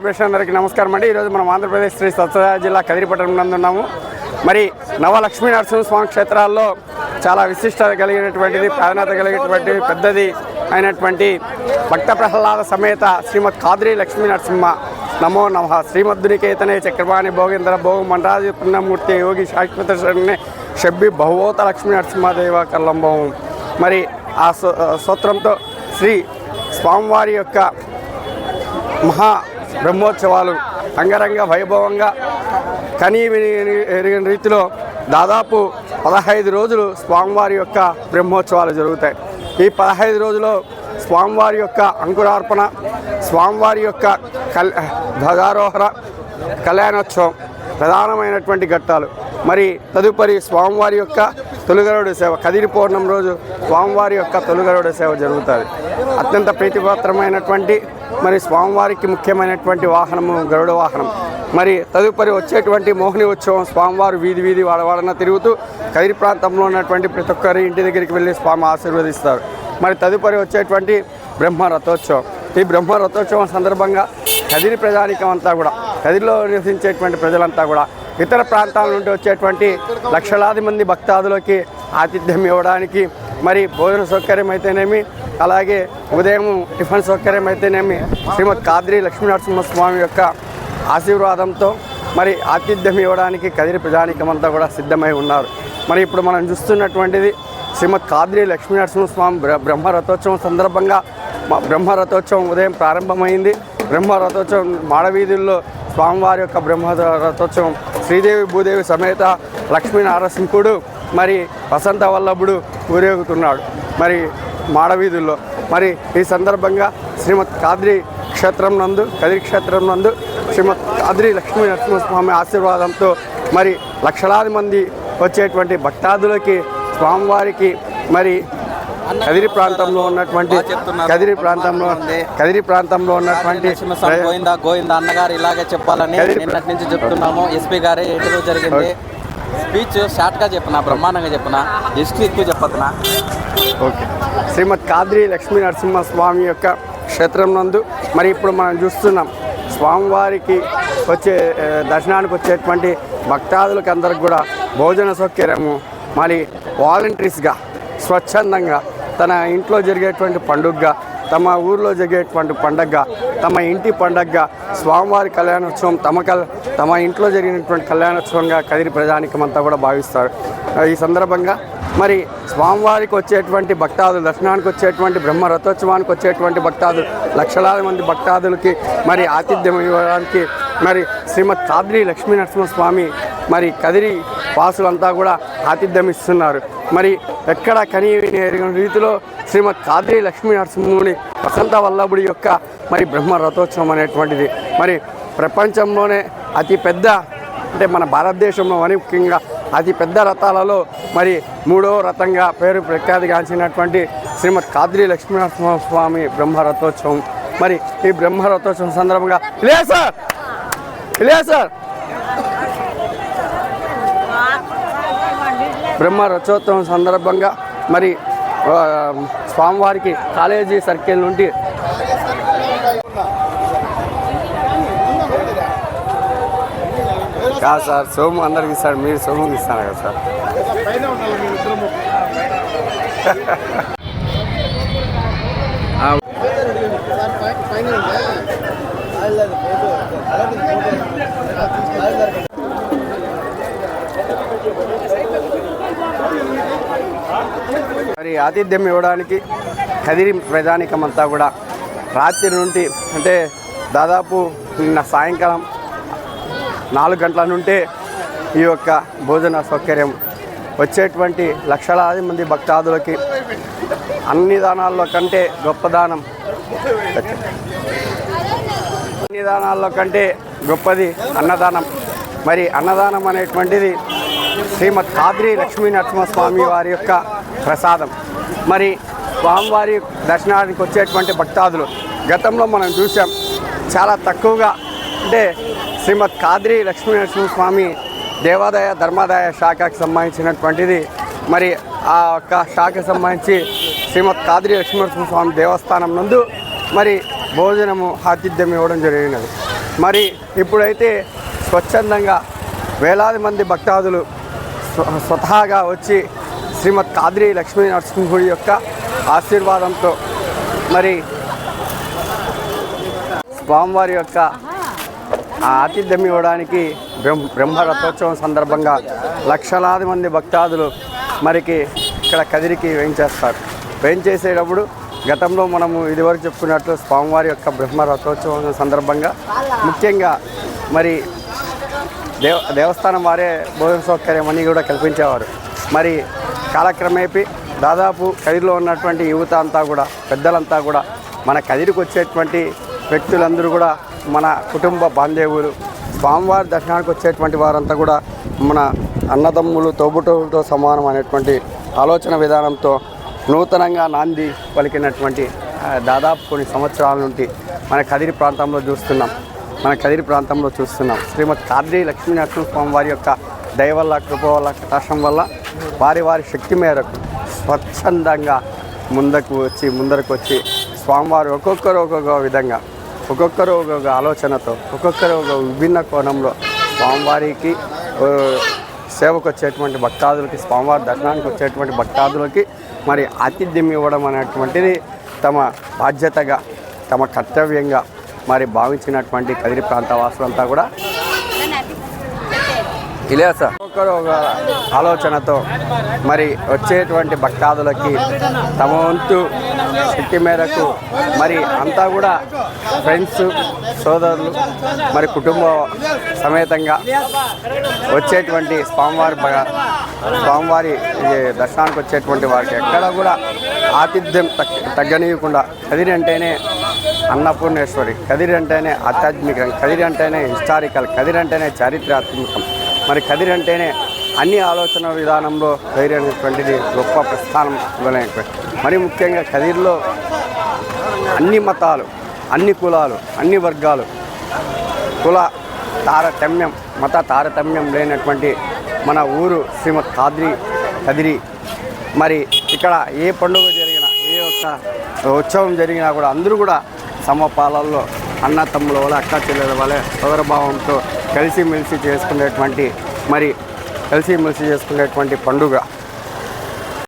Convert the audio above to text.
ప్రేక్షకులందరికీ నమస్కారం అండి. ఈరోజు మనం ఆంధ్రప్రదేశ్ శ్రీ సత్యసాయి జిల్లా కదిరిపట్టణం నందు ఉన్నాము. మరి నవలక్ష్మీ నరసింహస్వామి క్షేత్రాల్లో చాలా విశిష్టత కలిగినటువంటిది, ప్రాధాన్యత కలిగినటువంటి పెద్దది అయినటువంటి భక్త ప్రహ్లాద సమేత శ్రీమద్ కాద్రి లక్ష్మీ నరసింహ నమో నమః శ్రీమద్దునికేతనే చక్రపాణి భోగేంద్ర భోగ మండరాజి పుణ్యమూర్తి యోగి శాశ్వత శరణ్య షబ్బి బహువోత లక్ష్మీ నరసింహదేవ కల్లంభవం. మరి ఆ స్తోత్రంతో శ్రీ స్వామివారి యొక్క మహా బ్రహ్మోత్సవాలు అంగరంగ వైభవంగా కనీ ఎరిగిన రీతిలో దాదాపు 15 రోజులు స్వామివారి యొక్క బ్రహ్మోత్సవాలు జరుగుతాయి. ఈ 15 రోజుల్లో స్వామివారి యొక్క అంకురార్పణ, స్వామివారి యొక్క ధ్వజారోహణ, కళ్యాణోత్సవం ప్రధానమైనటువంటి ఘట్టాలు. మరి తదుపరి స్వామివారి యొక్క తొలిగరుడు సేవ, కదిరి పౌర్ణమి రోజు స్వామివారి యొక్క తొలిగరుడు సేవ జరుగుతుంది. అత్యంత ప్రీతిపాత్రమైనటువంటి మరి స్వామివారికి ముఖ్యమైనటువంటి వాహనము గరుడ వాహనం. మరి తదుపరి వచ్చేటువంటి మోహిని ఉత్సవం స్వామివారు వీధి వీధి వాడవాడన తిరుగుతూ కదిరి ప్రాంతంలో ఉన్నటువంటి ప్రతి ఒక్కరి ఇంటి దగ్గరికి వెళ్ళి స్వామి ఆశీర్వదిస్తారు. మరి తదుపరి వచ్చేటువంటి బ్రహ్మ రథోత్సవం. ఈ బ్రహ్మ రథోత్సవం సందర్భంగా కదిరి ప్రజానికం అంతా కూడా, కదిరిలో నివసించేటువంటి ప్రజలంతా కూడా ఇతర ప్రాంతాల నుండి వచ్చేటువంటి లక్షలాది మంది భక్తాదులకి ఆతిథ్యం ఇవ్వడానికి, మరి భోజన సౌకర్యం అయితేనేమి, అలాగే ఉదయం టిఫిన్ సౌకర్యం అయితేనేమి శ్రీమద్ కాద్రి లక్ష్మీ నరసింహస్వామి యొక్క ఆశీర్వాదంతో మరి ఆతిథ్యం ఇవ్వడానికి కదిరి ప్రజానికం అంతా కూడా సిద్ధమై ఉన్నారు. మరి ఇప్పుడు మనం చూస్తున్నటువంటిది శ్రీమద్ కాద్రి లక్ష్మీ నరసింహస్వామి బ్రహ్మరథోత్సవం సందర్భంగా బ్రహ్మరథోత్సవం ఉదయం ప్రారంభమైంది. బ్రహ్మరథోత్సవం మాడవీధుల్లో స్వామివారి యొక్క బ్రహ్మరథోత్సవం శ్రీదేవి భూదేవి సమేత లక్ష్మీ నారసింహుడు మరి వసంత వల్లభుడు ఊరేగుతున్నాడు మరి మాడవీధుల్లో. మరి ఈ సందర్భంగా శ్రీమద్ కాద్రి క్షేత్రం నందు, కదిరి క్షేత్రం నందు శ్రీమద్ కాద్రి లక్ష్మీ నరసింహస్వామి ఆశీర్వాదంతో మరి లక్షలాది మంది వచ్చేటువంటి భక్తాదులకి స్వామివారికి మరి కదిరి ప్రాంతంలో ఉన్నటువంటి గోవింద గోవింద అన్నగారు ఇలాగే చెప్పాలని నిన్నటి నుంచి చెప్తున్నాము. ఎస్పీ గారే ఎటులో జరిగింది స్పీచ్ షార్ట్గా చెప్పిన, బ్రహ్మాండంగా చెప్పిన, హిస్టరీ ఎక్కువ చెప్పతున్నా. ఓకే. శ్రీమద్ కాద్రి లక్ష్మీ నరసింహస్వామి యొక్క క్షేత్రం నందు మరి ఇప్పుడు మనం చూస్తున్నాం స్వామివారికి వచ్చే దర్శనానికి వచ్చేటువంటి భక్తాదులకు అందరికి కూడా భోజన సౌకర్యము, మరి వాలంటీర్స్గా స్వచ్ఛందంగా తన ఇంట్లో జరిగేటువంటి పండుగగా, తమ ఊరిలో జరిగేటువంటి పండుగగా, తమ ఇంటి పండుగగా స్వామివారి కళ్యాణోత్సవం తమ ఇంట్లో జరిగినటువంటి కళ్యాణోత్సవంగా కదిరి ప్రజానికం అంతా కూడా భావిస్తారు. ఈ సందర్భంగా మరి స్వామివారికి వచ్చేటువంటి భక్తాదులు, దర్శనానికి వచ్చేటువంటి బ్రహ్మ రథోత్సవానికి వచ్చేటువంటి భక్తాదులు, లక్షలాది మంది భక్తాదులకి మరి ఆతిథ్యం ఇవ్వడానికి మరి శ్రీమద్ కాద్రి లక్ష్మీ నరసింహస్వామి మరి కదిరి వాసులంతా కూడా ఆతిథ్యం ఇస్తున్నారు. మరి ఎక్కడ కనీ ఎరిగిన రీతిలో శ్రీమద్ కాద్రి లక్ష్మీ నరసింహుని వసంత వల్లభుడి యొక్క మరి బ్రహ్మ రథోత్సవం అనేటువంటిది మరి ప్రపంచంలోనే అతిపెద్ద, అంటే మన భారతదేశంలో మరి ముఖ్యంగా అతిపెద్ద రథాలలో మరి 3వ రథంగా పేరు ప్రఖ్యాతిగాంచినటువంటి శ్రీమద్ కాద్రి లక్ష్మీ నరసింహస్వామి బ్రహ్మ రథోత్సవం. మరి ఈ బ్రహ్మ రథోత్సవం సందర్భంగా బ్రహ్మ రథోత్సవం సందర్భంగా మరి స్వామివారికి కాలేజీ సర్కిల్ నుండి కాదు సార్, సోము అందరికి ఇస్తాడు, మీరు సోముకి ఇస్తాను కదా సార్. మరి ఆతిథ్యం ఇవ్వడానికి కదిరి ప్రజానికం అంతా కూడా రాత్రి నుండి, అంటే దాదాపు నిన్న సాయంకాలం 4 గంటల నుండే ఈ యొక్క భోజన సౌకర్యం వచ్చేటువంటి లక్షలాది మంది భక్తాదులకి అన్ని దానాల్లో కంటే గొప్పది అన్నదానం. మరి అన్నదానం అనేటువంటిది శ్రీమద్ కాద్రి లక్ష్మీ నరసింహస్వామి వారి యొక్క ప్రసాదం. మరి స్వామివారి దర్శనానికి వచ్చేటువంటి భక్తాదులు గతంలో మనం చూసాం చాలా తక్కువగా, అంటే శ్రీమద్ కాద్రి లక్ష్మీ నరసింహస్వామి దేవాదాయ ధర్మాదాయ శాఖకు సంబంధించినటువంటిది. మరి ఆ యొక్క శాఖకు సంబంధించి శ్రీమద్ కాద్రి లక్ష్మీ నరసింహస్వామి దేవస్థానం నందు మరి భోజనము ఆతిథ్యం ఇవ్వడం జరిగినది. మరి ఇప్పుడైతే స్వచ్ఛందంగా వేలాది మంది భక్తాదులు స్వతహాగా వచ్చి శ్రీమద్ కాద్రి లక్ష్మీ నరసింహుడి యొక్క ఆశీర్వాదంతో మరి స్వామివారి యొక్క ఆతిథ్యం ఇవ్వడానికి బ్రహ్మరథోత్సవం సందర్భంగా లక్షలాది మంది భక్తాదులు మరికి ఇక్కడ కదిరికి వేయించేస్తారు. వేయించేసేటప్పుడు గతంలో మనము ఇదివరకు చెప్పుకున్నట్లు స్వామివారి యొక్క బ్రహ్మరథోత్సవం సందర్భంగా ముఖ్యంగా మరి దేవస్థానం వారే భోజన సౌకర్యం అని కూడా కల్పించేవారు. మరి కాలక్రమేపీ దాదాపు కదిరిలో ఉన్నటువంటి యువత అంతా కూడా పెద్దలంతా కూడా మన కదిరికి వచ్చేటువంటి వ్యక్తులందరూ కూడా మన కుటుంబ బాంధవులు, స్వామివారి దర్శనానికి వచ్చేటువంటి వారంతా కూడా మన అన్నదమ్ములు తోబుట్టువులతో సమానం అనేటువంటి ఆలోచన విధానంతో నూతనంగా నాంది పలికినటువంటి దాదాపు కొన్ని సంవత్సరాల నుండి మన కదిరి ప్రాంతంలో చూస్తున్నాం. శ్రీమద్ కాద్రి లక్ష్మీ నరసింహస్వామి వారి యొక్క దయ వల్ల, కృప వల్ల, కటాక్షం వల్ల వారి శక్తి మేరకు స్వచ్ఛందంగా ముందరకు వచ్చి స్వామివారు ఒక్కొక్కరు ఒక్కొక్క విధంగా, ఒక్కొక్కరు ఒక్కొక్క ఆలోచనతో, ఒక్కొక్కరు ఒక విభిన్న కోణంలో స్వామివారికి సేవకు వచ్చేటువంటి భక్తాదులకి, స్వామివారి దర్శనానికి వచ్చేటువంటి భక్తాదులకి మరి ఆతిథ్యం ఇవ్వడం అనేటువంటిది తమ బాధ్యతగా, తమ కర్తవ్యంగా మరి భావించినటువంటి కదిరి ప్రాంత వాసులంతా కూడా ఇలా సార్ ఒక్కొక్కరు ఒక ఆలోచనతో మరి వచ్చేటువంటి భక్తాదులకి తమ వంతు శక్తి మేరకు మరి అంతా కూడా ఫ్రెండ్స్, సోదరులు మరి కుటుంబ సమేతంగా వచ్చేటువంటి స్వామివారి దర్శనానికి వచ్చేటువంటి వారికి ఎక్కడ కూడా ఆతిథ్యం తగ్గనీయకుండా కదిరి అంటేనే అన్నపూర్ణేశ్వరి, కదిరి అంటేనే ఆధ్యాత్మికం, కదిరి అంటేనే హిస్టారికల్, కదిరి అంటేనే చారిత్రాత్మకం, మరి కదిరి అంటేనే అన్ని ఆలోచన విధానంలో కదిరి అనేటువంటిది గొప్ప ప్రస్థానం మొదలైనటువంటి. మరి ముఖ్యంగా కదిరిలో అన్ని మతాలు, అన్ని కులాలు, అన్ని వర్గాలు, మత తారతమ్యం లేనటువంటి మన ఊరు శ్రీమద్ కదిరి. మరి ఇక్కడ ఏ పండుగ జరిగినా, ఏ ఒక్క ఉత్సవం జరిగినా కూడా అందరూ కూడా సమపాలల్లో అన్న తమ్ముల వల్ల, అక్క చెల్లెల వల్ల సోదరభావంతో కలిసిమెలిసి చేసుకునేటువంటి పండుగ.